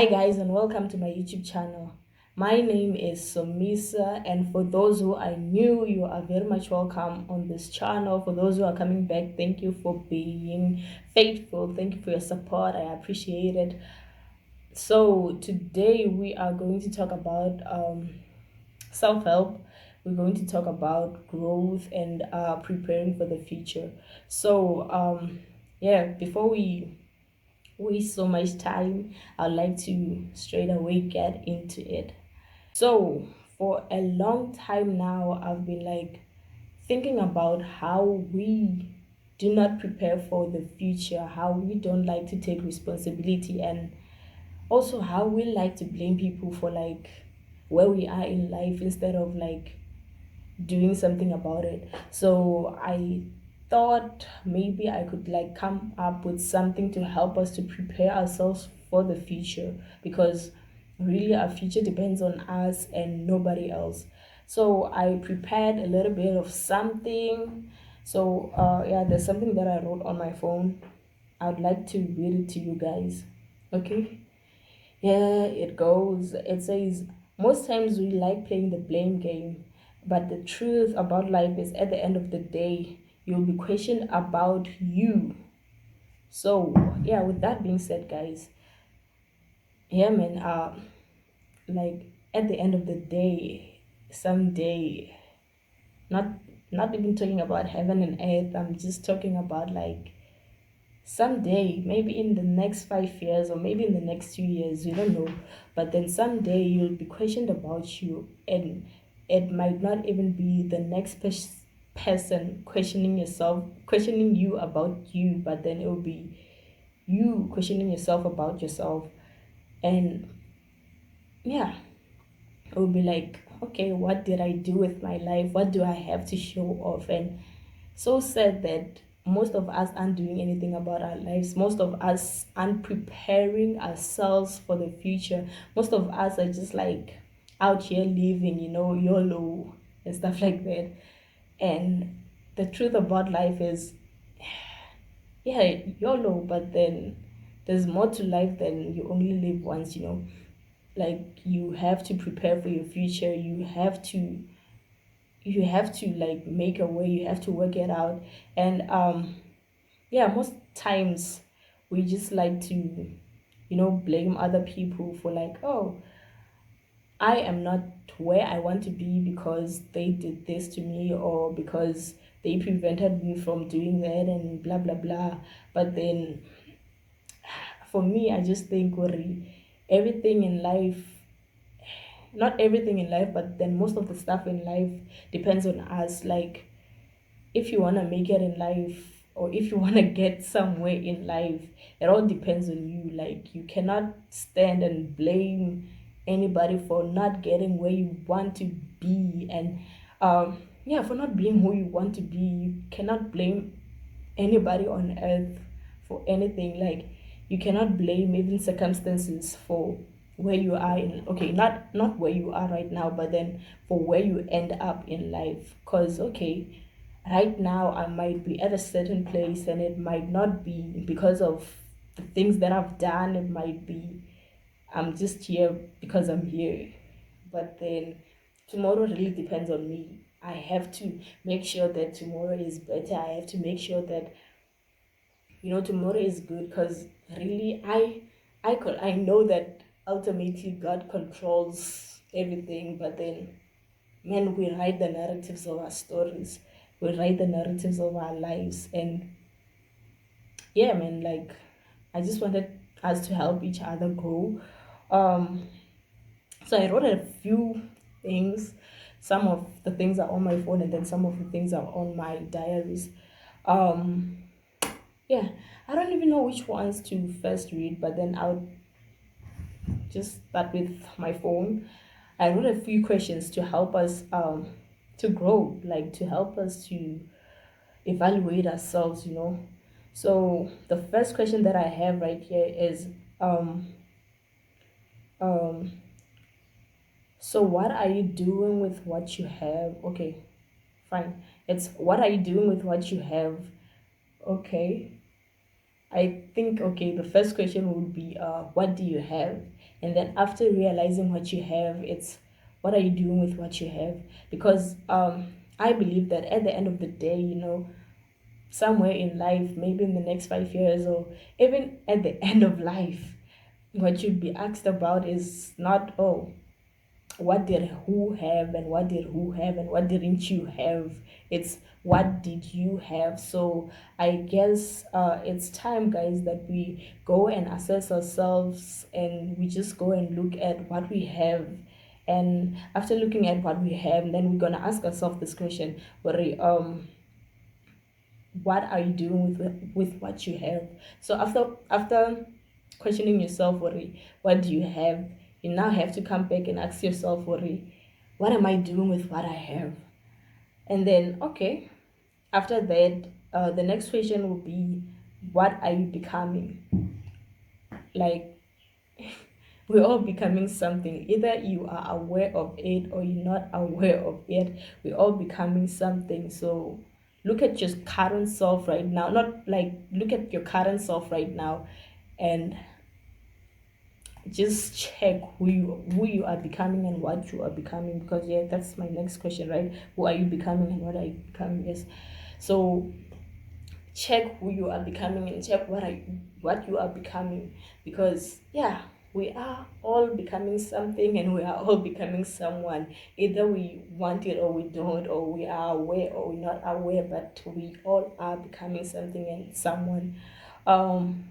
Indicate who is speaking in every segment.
Speaker 1: Hi, guys, and welcome to my YouTube channel. My name is Somisa, and for those who are new, you are very much welcome on this channel. For those who are coming back, thank you for being faithful. Thank you for your support. I appreciate it. So, today we are going to talk about self help. We're going to talk about growth and preparing for the future. So, yeah, before we waste so much time, I'd like to straight away get into it. So, for a long time now, I've been like thinking about how we do not prepare for the future, how we don't like to take responsibility, and also how we like to blame people for like where we are in life instead of like doing something about it. So I thought maybe I could like come up with something to help us to prepare ourselves for the future, because really our future depends on us and nobody else. So I prepared a little bit of something. So yeah, there's something that I wrote on my phone. I'd like to read it to you guys. Okay. Yeah, it goes. It says, most times we like playing the blame game, but the truth about life is at the end of the day, you'll be questioned about you. So, yeah, with that being said, guys, yeah, man, like at the end of the day, someday, not not even talking about heaven and earth, I'm just talking about like someday, maybe in the next 5 years or maybe in the next 2 years, we don't know, but then someday you'll be questioned about you, and it might not even be the next person questioning yourself, questioning you about you, but then it will be you questioning yourself about yourself. And yeah, it will be like, okay, what did I do with my life? What do I have to show off? And so sad that most of us aren't doing anything about our lives. Most of us aren't preparing ourselves for the future. Most of us are just like out here living, YOLO and stuff like that. And the truth about life is, yeah, YOLO, but then there's more to life than you only live once. Like, you have to prepare for your future. You have to like make a way, you have to work it out. And yeah, most times we just like to blame other people for like, oh, I am not where I want to be because they did this to me, or because they prevented me from doing that, and blah blah blah. But then for me, I just think, worry, everything in life, not everything in life, but then most of the stuff in life depends on us. Like, if you want to make it in life, or if you want to get somewhere in life, it all depends on you. Like, you cannot stand and blame anybody for not getting where you want to be. And yeah, for not being who you want to be, you cannot blame anybody on earth for anything. Like, you cannot blame even circumstances for where you are in, okay, not where you are right now, but then for where you end up in life. Because, okay, right now I might be at a certain place, and it might not be because of the things that I've done. It might be I'm just here because I'm here. But then tomorrow really depends on me. I have to make sure that tomorrow is better. I have to make sure that tomorrow is good, because really I know that ultimately God controls everything. But then, man, we write the narratives of our stories, we write the narratives of our lives. And yeah, man, like, I just wanted us to help each other grow. um so I wrote a few things. Some of the things are on my phone, and then some of the things are on my diaries. um yeah, I don't even know which ones to first read, but then I'll just start with my phone. I wrote a few questions to help us to grow, like to help us to evaluate ourselves. So the first question that I have right here is, um um so what are you doing with what you have? Okay, fine. It's, what are you doing with what you have? Okay. I think, okay, the first question would be, what do you have? And then after realizing what you have, it's what are you doing with what you have? Because I believe that at the end of the day, somewhere in life, maybe in the next 5 years or even at the end of life, what you'd be asked about is not, oh, what did who have and what did who have and what didn't you have. It's what did you have. So I guess it's time, guys, that we go and assess ourselves and we just go and look at what we have. And after looking at what we have, then we're gonna ask ourselves this question: what are you doing with what you have? So after questioning yourself, what do you have, you now have to come back and ask yourself, what am I doing with what I have? And then, okay, after that, the next question will be, what are you becoming? Like, we're all becoming something. Either you are aware of it or you're not aware of it. We're all becoming something. So look at your current self right now. Not like look at your current self right now and just check who you are becoming and what you are becoming. Because yeah, that's my next question, right? Who are you becoming and what are you becoming? Yes. So check who you are becoming and check what you are becoming, because yeah, we are all becoming something and we are all becoming someone. Either we want it or we don't, or we are aware or we're not aware, but we all are becoming something and someone. um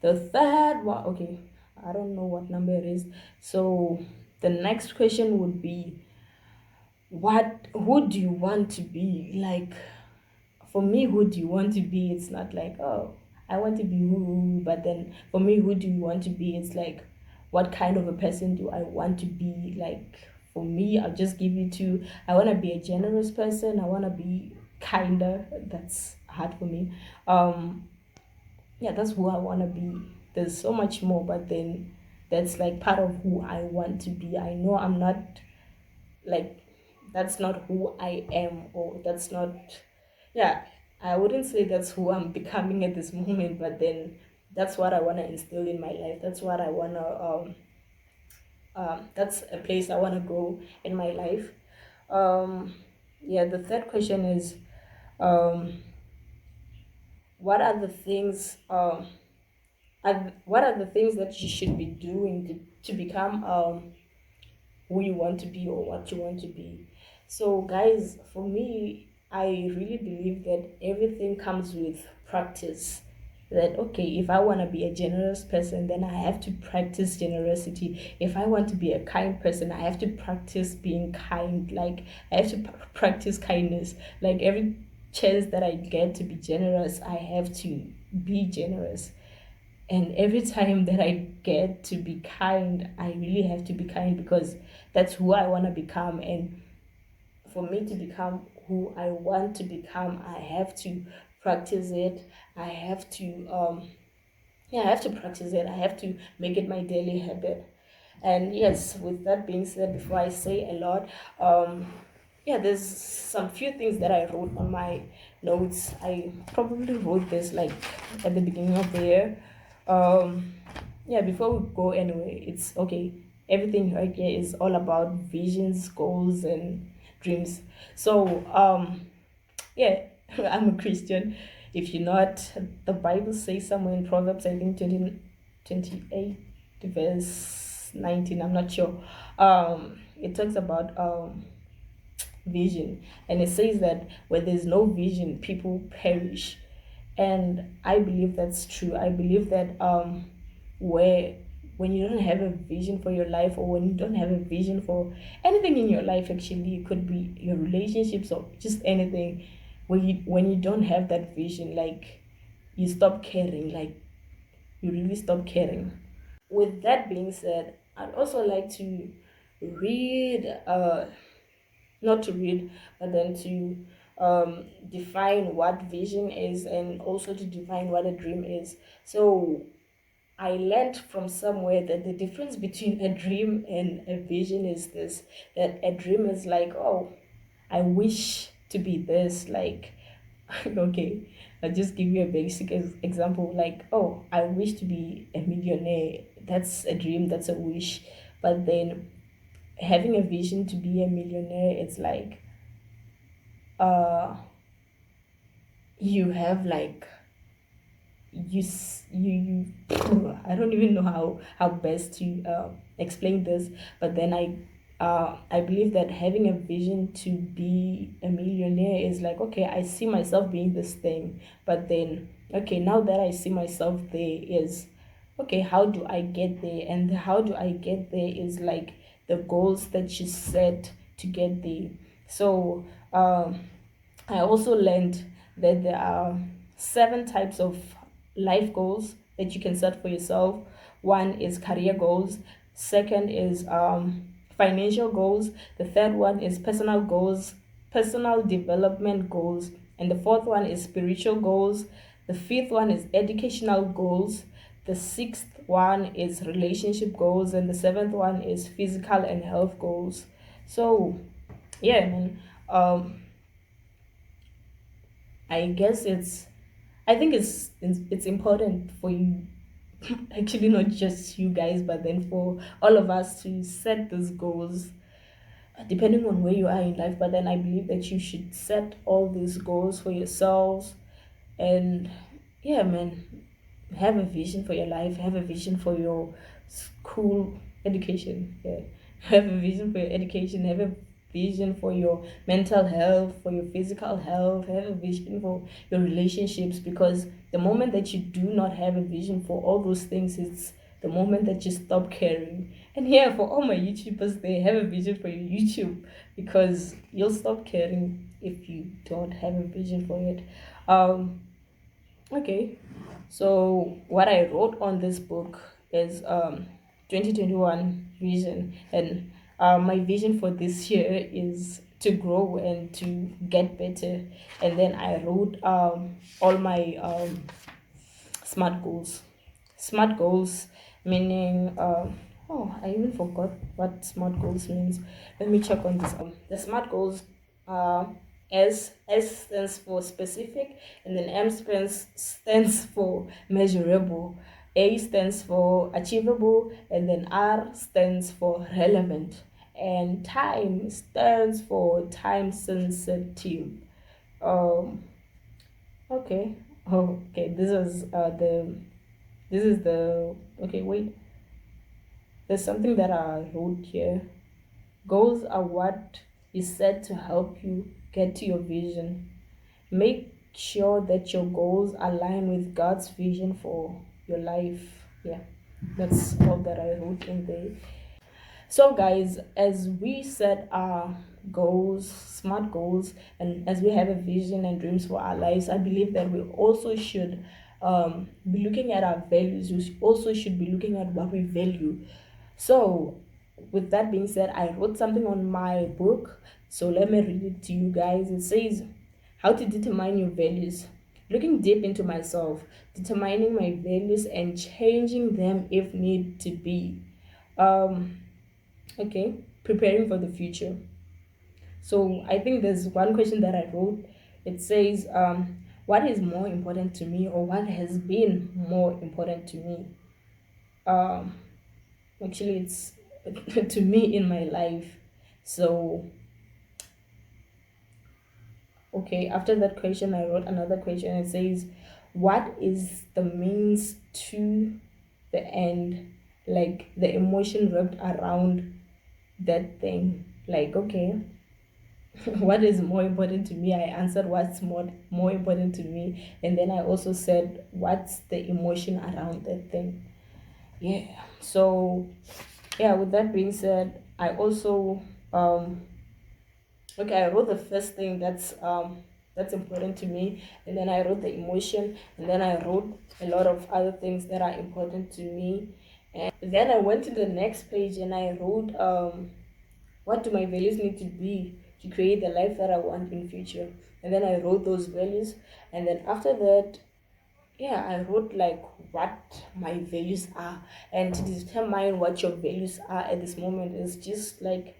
Speaker 1: the third one, okay, I don't know what number it is. So the next question would be, who do you want to be? Like, for me, who do you want to be? It's not like, oh, I want to be who, but then for me, who do you want to be? It's like, what kind of a person do I want to be? Like, for me, I'll just give you two. I want to be a generous person. I want to be kinder. That's hard for me. Um, yeah, that's who I want to be. There's so much more, but then that's like part of who I want to be. I know I'm not like, that's not who I am, or that's not, yeah, I wouldn't say that's who I'm becoming at this moment, but then that's what I want to instill in my life. That's what I want to that's a place I want to go in my life. Yeah, the third question is, um what are the things what are the things that you should be doing to become who you want to be or what you want to be. So, guys, for me, I really believe that everything comes with practice. That, okay, if I want to be a generous person, then I have to practice generosity. If I want to be a kind person, I have to practice being kind. Like, I have to practice kindness. Like, every chance that I get to be generous, I have to be generous. And every time that I get to be kind, I really have to be kind, because that's who I want to become. And for me to become who I want to become, I have to practice it. I have to yeah, I have to practice it. I have to make it my daily habit. And yes, with that being said, before I say a lot, yeah, there's some few things that I wrote on my notes. I probably wrote this like at the beginning of the year. Um, yeah, before we go anyway, it's okay. Everything right here is all about visions, goals, and dreams. So, yeah, I'm a Christian. If you're not, the Bible says somewhere in Proverbs, I think 28 verse 19, I'm not sure. It talks about vision, and it says that where there's no vision, people perish. And I believe that's true. I believe that where when you don't have a vision for your life, or when you don't have a vision for anything in your life, actually, it could be your relationships or just anything, when you don't have that vision, like, you stop caring, like, you really stop caring. With that being said, I'd also like to read not to read, but then to define what vision is, and also to define what a dream is. So I learned from somewhere that the difference between a dream and a vision is this: that a dream is like, oh, I wish to be this, like, Okay, I'll just give you a basic example. Like, oh, I wish to be a millionaire. That's a dream, that's a wish. But then having a vision to be a millionaire, it's like uh you have like I don't even know how best to explain this, but then I believe that having a vision to be a millionaire is like, okay, I see myself being this thing, but then okay, now that I see myself there is okay, how do I get there? And how do I get there is like the goals that you set to get there. So I also learned that there are 7 types of life goals that you can set for yourself. One is career goals, second is financial goals, the third one is personal goals, personal development goals, and the fourth one is spiritual goals, the fifth one is educational goals, the sixth one is relationship goals, and the seventh one is physical and health goals. So yeah, man. Um, I guess I think it's important for you, actually not just you guys, but then for all of us to set these goals depending on where you are in life. But then I believe that you should set all these goals for yourselves, and yeah, man, have a vision for your life, have a vision for your school education, yeah. Have a vision for your education, have a vision for your mental health, for your physical health, have a vision for your relationships, because the moment that you do not have a vision for all those things, it's the moment that you stop caring. And yeah, for all my YouTubers, they have a vision for your YouTube, because you'll stop caring if you don't have a vision for it. Okay, so what I wrote on this book is 2021 vision, and my vision for this year is to grow and to get better. And then I wrote all my smart goals. Smart goals meaning oh, I even forgot what smart goals means. Let me check on this. The smart goals uh S stands for specific, and then stands for measurable, A stands for achievable, and then R stands for relevant, and time stands for time sensitive. um okay. Oh, okay, this is the okay, wait. There's something that I wrote here. Goals are what is set to help you get to your vision. Make sure that your goals align with God's vision for your life. Yeah, that's all that I wrote in there. So, guys, as we set our goals, smart goals, and as we have a vision and dreams for our lives, I believe that we also should be looking at our values. We also should be looking at what we value. So, with that being said, I wrote something on my book. So, let me read it to you guys. It says, how to determine your values. Looking deep into myself, determining my values, and changing them if need to be. Um, Okay, preparing for the future. So I think there's one question that I wrote. It says, what is more important to me, or what has been more important to me? Um, Actually, it's to me in my life. So, okay, after that question, I wrote another question. It says, what is the means to the end? Like the emotion wrapped around that thing. Like, okay, what is more important to me? I answered what's more important to me, and then I also said what's the emotion around that thing. Yeah. So yeah, with that being said, I also um okay, I wrote the first thing that's important to me, and then I wrote the emotion, and then I wrote a lot of other things that are important to me. And then I went to the next page and I wrote what do my values need to be to create the life that I want in future. And then I wrote those values, and then after that, yeah, I wrote like what my values are. And to determine what your values are at this moment is just like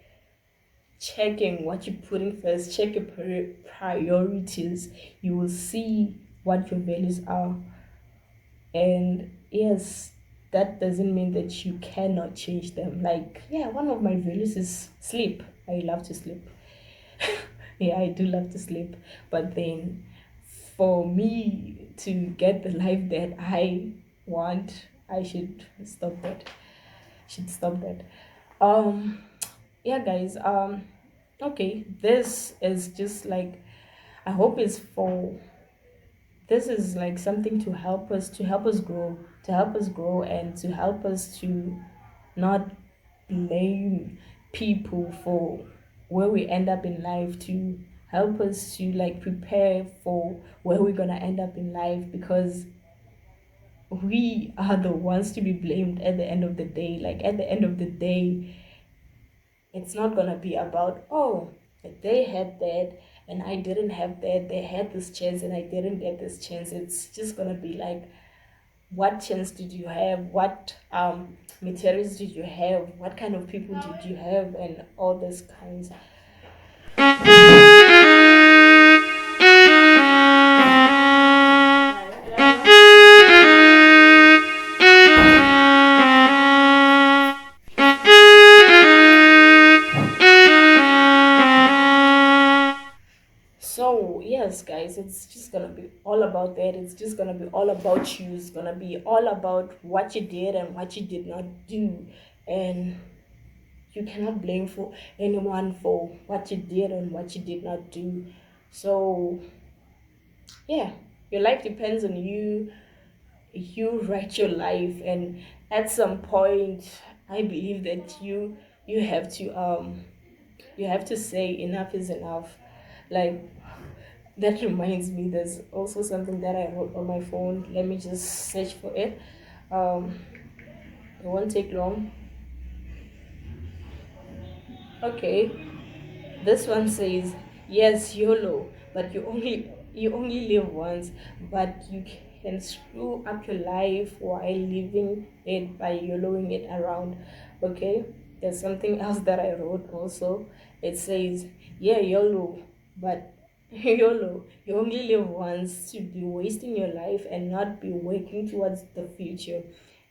Speaker 1: checking what you're putting first, check your priorities, you will see what your values are. And yes, that doesn't mean that you cannot change them. Like, yeah, one of my values is sleep. I love to sleep. Yeah, I do love to sleep. But then for me to get the life that I want, I should stop that. Should stop that. Um yeah guys, okay, this is just like, I hope it's for, this is like something to help us grow, to help us grow, and to help us to not blame people for where we end up in life, to help us to like prepare for where we're gonna end up in life, because we are the ones to be blamed at the end of the day. Like at the end of the day, it's not gonna be about, oh, they had that and I didn't have that. They had this chance and I didn't get this chance. It's just gonna be like, what chance did you have? What materials did you have? What kind of people did you have? And all these kinds. So yes, guys, it's just gonna be all about that. It's just gonna be all about you. It's gonna be all about what you did and what you did not do, and you cannot blame for anyone for what you did and what you did not do. So yeah, your life depends on you. You write your life, and at some point, I believe that you have to you have to say enough is enough. Like, that reminds me, there's also something that I wrote on my phone. Let me just search for it. Um, it won't take long. Okay, this one says, "Yes, YOLO, but you only live once, but you can screw up your life while living it by YOLOing it around." Okay, there's something else that I wrote also. It says, "Yeah, YOLO, but YOLO, you only live once, to be wasting your life and not be working towards the future."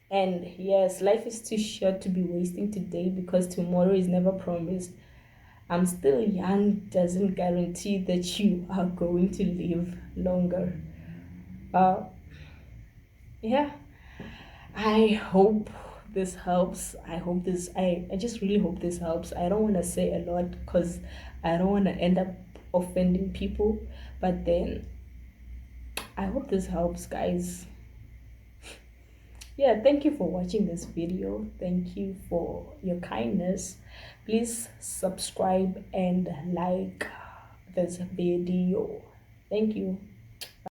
Speaker 1: And yes, life is too short to be wasting today, because tomorrow is never promised. I'm still young doesn't guarantee that you are going to live longer. Uh, yeah, I hope this helps. I just really hope this helps. I don't want to say a lot because I don't want to end up offending people, but then I hope this helps, guys. Yeah, thank you for watching this video. Thank you for your kindness. Please subscribe and like this video. Thank you.